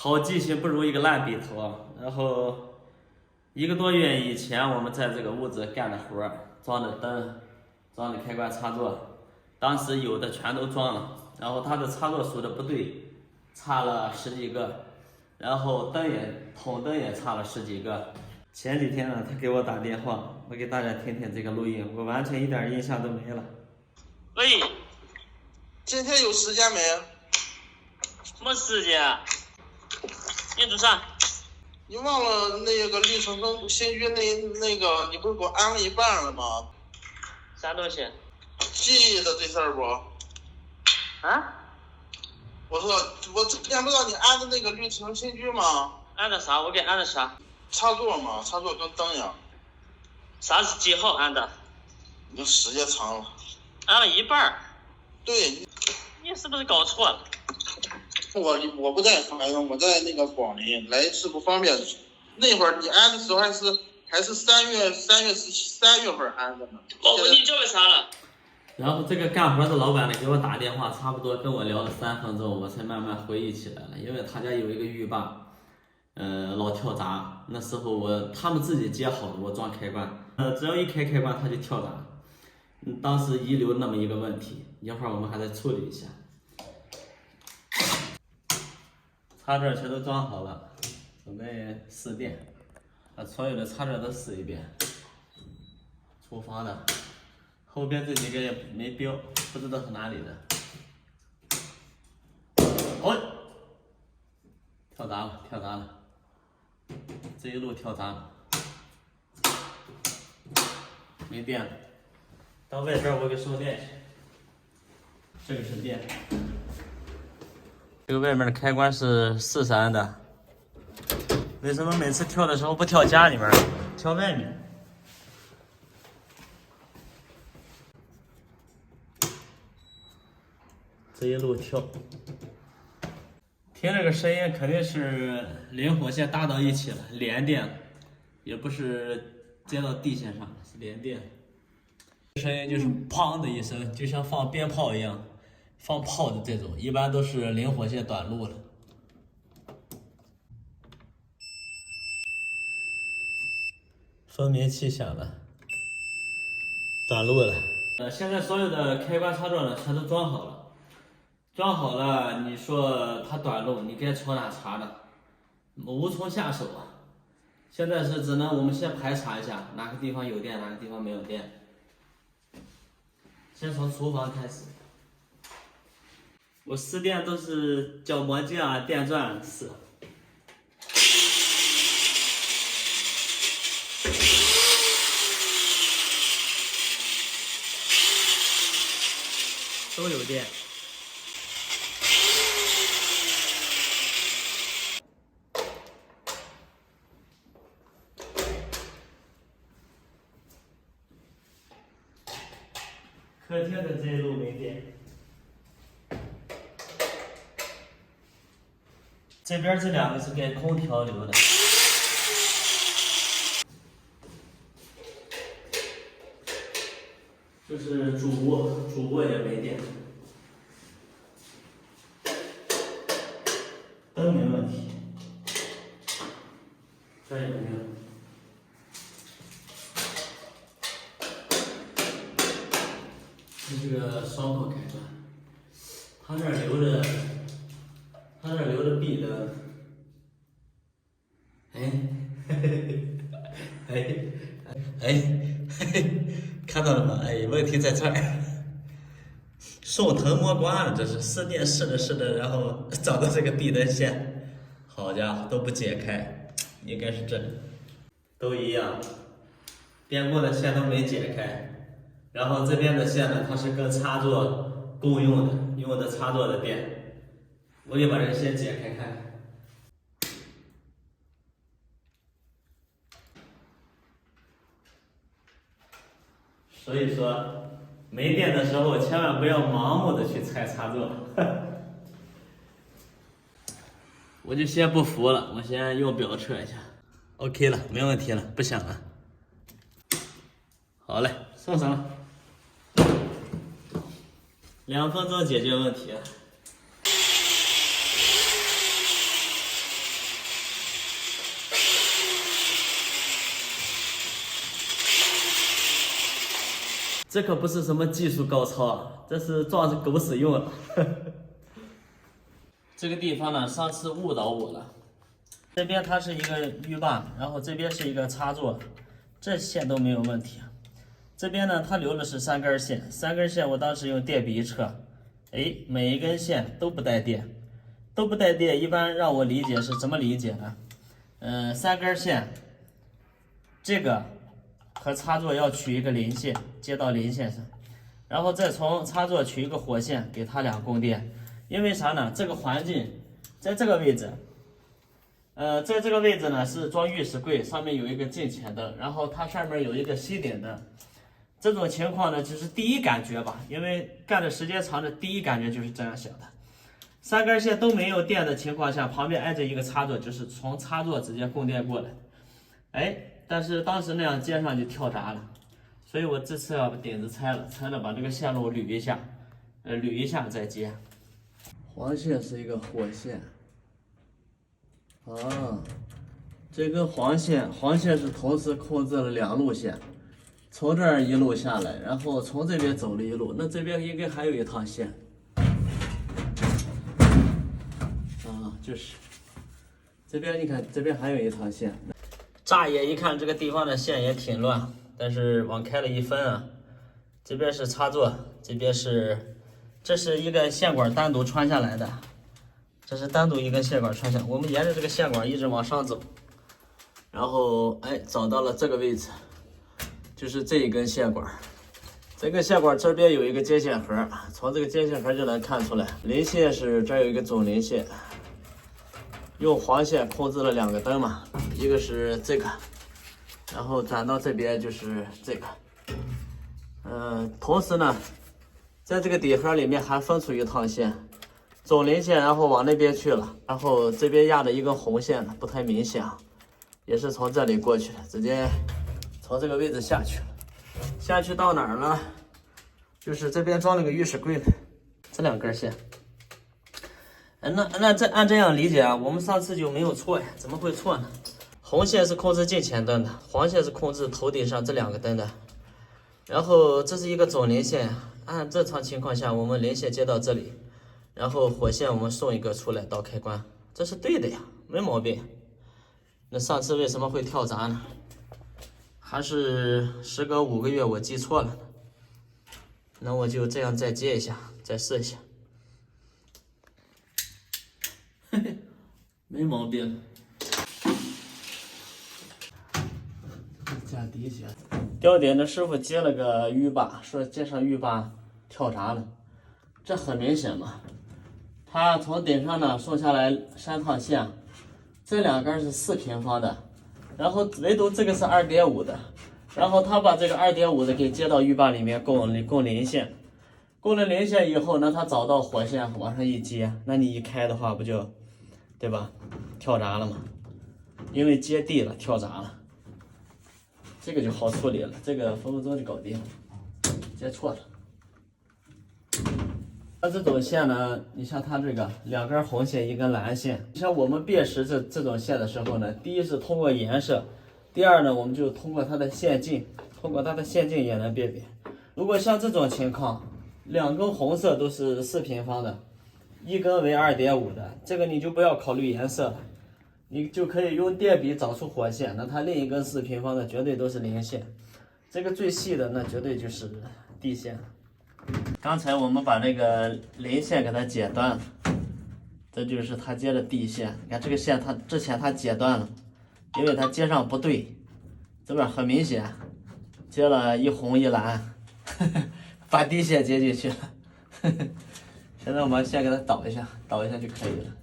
好记性不如一个烂笔头啊。然后1个多月以前，我们在这个屋子干的活儿，装的灯，装的开关插座，当时有的全都装了，然后它的插座数的不对，差了10几个，然后筒灯也差了10几个。前几天呢，他给我打电话，我给大家听听这个录音，我完全一点印象都没了。喂，今天有时间没？什么时间啊？你做啥？你忘了那个绿城跟新居那个，你不是给我安了一半了吗？啥东西？记得这事儿不？啊？我说我之前不知道你安的那个绿城新居吗？安的啥？我给安的啥？插座嘛，插座跟灯一样。啥是几号安的？你这时间长了。安了一半儿。对。你是不是搞错了？我不在海阳，我在那个广陵，来一次不方便。那会儿你安的时候还是3月份安的呢。我问你叫为啥了？然后这个干活的老板呢给我打电话，差不多跟我聊了3分钟，我才慢慢回忆起来了。因为他家有一个浴霸，老跳闸，那时候他们自己接好的，我装开关，只要一开开关他就跳闸。当时遗留那么一个问题，一会儿我们还得处理一下。插座全都装好了，准备试电，把所有的插座都试一遍。厨房的，后边这几个也没标，不知道是哪里的。哦，跳闸了，这一路跳闸了，没电了。到外边我给送电去，这个是电。这个外面的开关是40安的，为什么每次跳的时候不跳家里面，跳外面？这一路跳，听这个声音肯定是灵活线搭到一起了，连电，也不是接到地线上，是连电。声音就是砰的一声，就像放鞭炮一样。放炮的这种一般都是灵活线短路了。分明器响了，短路了。现在所有的开关插座呢全都装好了，你说它短路，你该从哪查呢？无从下手啊。现在是只能我们先排查一下哪个地方有电，哪个地方没有电。先从厨房开始。我试电都是角磨机啊、电钻试，都有电。客厅的这一路没电。这边这2个是给空调留的，这是主卧也没电，灯没问题，这也没有。这是个双口开关，他那儿留着壁灯，看到了吗？问题在这儿，送藤摸瓜了，这是试电试着，然后找到这个壁灯线，好家伙都不解开，应该是这，都一样，电锅的线都没解开，然后这边的线呢，它是跟插座共用的，用的插座的电，我得把这个线解开看看。所以说，没电的时候千万不要盲目的去拆插座。我就先不服了，我先用表测一下。OK 了，没问题了，不响了。好嘞，送上了。2分钟解决问题。这可不是什么技术高超啊，这是撞着狗屎用了。这个地方呢，上次误导我了。这边它是一个浴霸，然后这边是一个插座，这线都没有问题。这边呢，它留的是3根线，3根线我当时用电笔一测，哎，每一根线都不带电，都不带电。一般让我理解是怎么理解呢？3根线，这个和插座要取一个零线，接到零线上，然后再从插座取一个火线，给它俩供电。因为啥呢？这个环境在这个位置。在这个位置呢是装浴室柜，上面有一个近前灯，然后它上面有一个吸顶灯。这种情况呢，就是第一感觉吧，因为干的时间长的第一感觉就是这样想的。3根线都没有电的情况下，旁边挨着一个插座，就是从插座直接供电过来。哎，但是当时那样接上就跳闸了，所以我这次要把顶子拆了，把这个线路捋一下，捋一下再接。黄线是一个火线。这根黄线是同时控制了2路线，从这儿一路下来，然后从这边走了一路，那这边应该还有一趟线。就是这边你看，这边还有一趟线。乍眼一看，这个地方的线也挺乱，但是往开了一分啊，这边是插座，这是一根线管单独穿下来的。这是单独一根线管穿下，我们沿着这个线管一直往上走，然后找到了这个位置，就是这一根线管。这根线管这边有一个接线盒，从这个接线盒就能看出来，零线是这儿有一个总零线，用黄线控制了2个灯嘛，一个是这个，然后转到这边就是这个。同时呢，在这个底盒里面还分出一趟线。总零线，然后往那边去了，然后这边压着一根红线的，不太明显，也是从这里过去的，直接从这个位置下去了。下去到哪儿了？就是这边装了个浴室柜的，这2根线。那按这样理解啊，我们上次就没有错呀？怎么会错呢？红线是控制近前灯的，黄线是控制头顶上这2个灯的。然后这是一个总零线，按正常情况下，我们零线接到这里。然后火线我们送一个出来到开关，这是对的呀，没毛病。那上次为什么会跳闸呢？还是时隔5个月我记错了呢？那我就这样再接一下，再试一下。嘿嘿，没毛病。加底下，吊点的师傅接了个浴霸，说接上浴霸跳闸了，这很明显嘛。它从顶上呢送下来3趟线，这2根是4平方的，然后唯独这个是2.5的，然后他把这个2.5的给接到浴霸里面供零线，供了零线以后呢，他找到火线往上一接，那你一开的话不就，对吧？跳闸了嘛，因为接地了跳闸了，这个就好处理了，这个分分钟就搞定了，接错了。那这种线呢，你像它这个2根红线1根蓝线，像我们辨识这种线的时候呢，第一是通过颜色，第二呢我们就通过它的线径，也能辨别。如果像这种情况，2根红色都是4平方的，1根为2.5的，这个你就不要考虑颜色了，你就可以用电笔找出火线，那它另一根4平方的绝对都是零线，这个最细的那绝对就是地线。刚才我们把那个零线给它解断了，这就是它接的地线。你看这个线，它之前它解断了，因为它接上不对，这边很明显接了一红一蓝，把地线接进去了。现在我们先给它导一下就可以了。